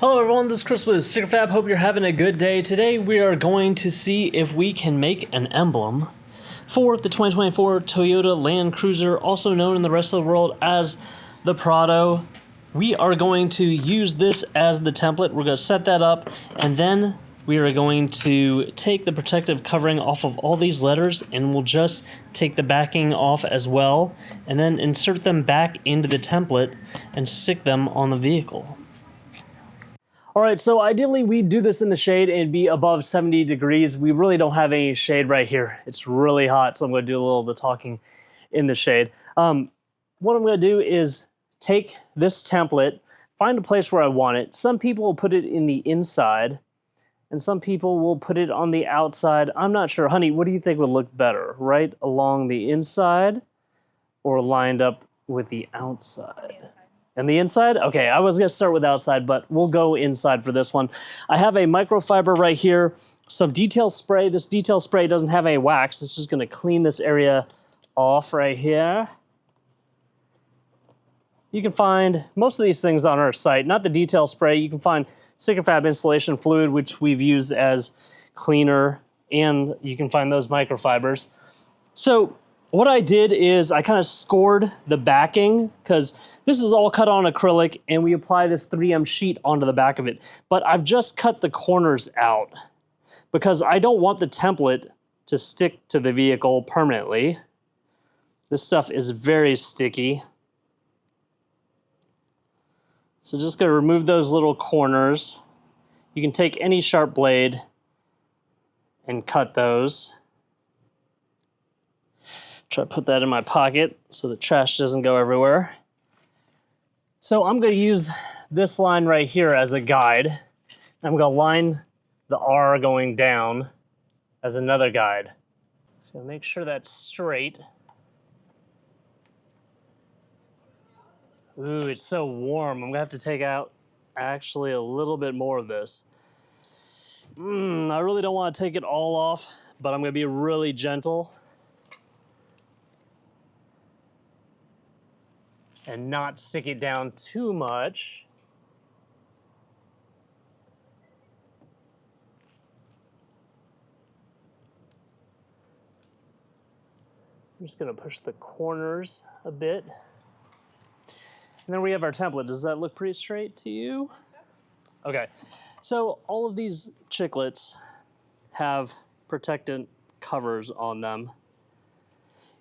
Hello everyone, this is Chris with StickerFab. Hope you're having a good day. Today we are going to see if we can make an emblem for the 2024 Toyota Land Cruiser, also known in the rest of the world as the Prado. We are going to use this as the template. We're going to set that up, and then we are going to take the protective covering off of all these letters, and we'll just take the backing off as well, and then insert them back into the template and stick them on the vehicle. All right, so ideally we do this in the shade and be above 70 degrees. We really don't have any shade right here. It's really hot, so I'm going to do a little bit of talking in the shade. What I'm going to do is take this template, find a place where I want it. Some people will put it in the inside, and some people will put it on the outside. I'm not sure. Honey, what do you think would look better? Right along the inside or lined up with the outside? And the inside? Okay, I was gonna start with outside, but we'll go inside for this one. I have a microfiber right here, some detail spray. This detail spray doesn't have any wax. It's just gonna clean this area off right here. You can find most of these things on our site, not the detail spray. You can find StickerFab installation fluid, which we've used as cleaner, and you can find those microfibers. So what I did is I kind of scored the backing, because this is all cut on acrylic and we apply this 3M sheet onto the back of it. But I've just cut the corners out because I don't want the template to stick to the vehicle permanently. This stuff is very sticky. So just gonna remove those little corners. You can take any sharp blade and cut those. Try to put that in my pocket so the trash doesn't go everywhere. So I'm going to use this line right here as a guide. I'm going to line the R going down as another guide. So make sure that's straight. Ooh, it's so warm. I'm going to have to take out actually a little bit more of this. I really don't want to take it all off, but I'm going to be really gentle and not stick it down too much. I'm just gonna push the corners a bit. And then we have our template. Does that look pretty straight to you? Okay, so all of these chiclets have protectant covers on them.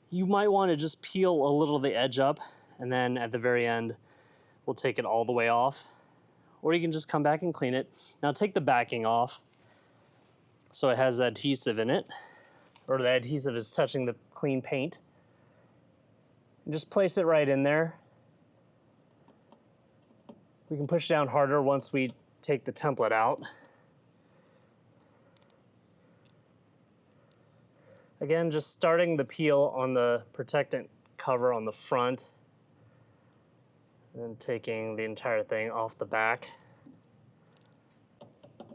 You might wanna just peel a little of the edge up, and then at the very end, we'll take it all the way off. Or you can just come back and clean it. Now take the backing off so it has adhesive in it, or the adhesive is touching the clean paint. And just place it right in there. We can push down harder once we take the template out. Again, just starting the peel on the protectant cover on the front, and then taking the entire thing off the back. All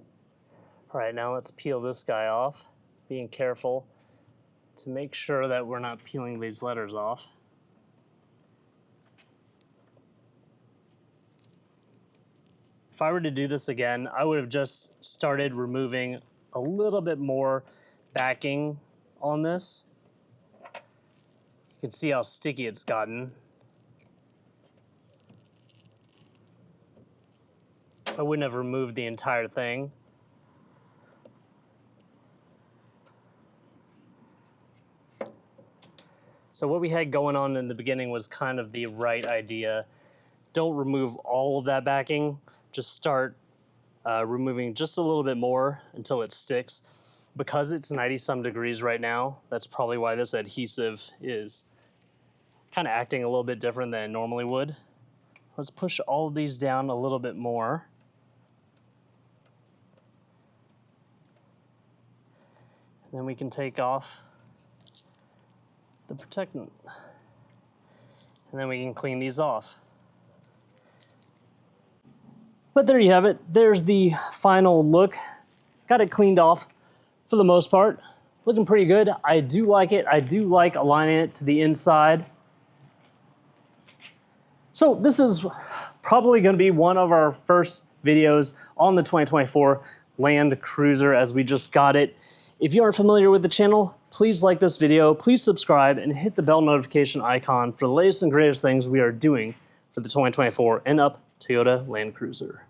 right, now let's peel this guy off, being careful to make sure that we're not peeling these letters off. If I were to do this again, I would have just started removing a little bit more backing on this. You can see how sticky it's gotten. I wouldn't have removed the entire thing. So what we had going on in the beginning was kind of the right idea. Don't remove all of that backing. Just start removing just a little bit more until it sticks. Because it's 90-some degrees right now, that's probably why this adhesive is kind of acting a little bit different than it normally would. Let's push all of these down a little bit more. Then we can take off the protectant. And then we can clean these off. But there you have it. There's the final look. Got it cleaned off for the most part. Looking pretty good. I do like it. I do like aligning it to the inside. So this is probably going to be one of our first videos on the 2024 Land Cruiser as we just got it. If you aren't familiar with the channel, please like this video, please subscribe, and hit the bell notification icon for the latest and greatest things we are doing for the 2024 and up Toyota Land Cruiser.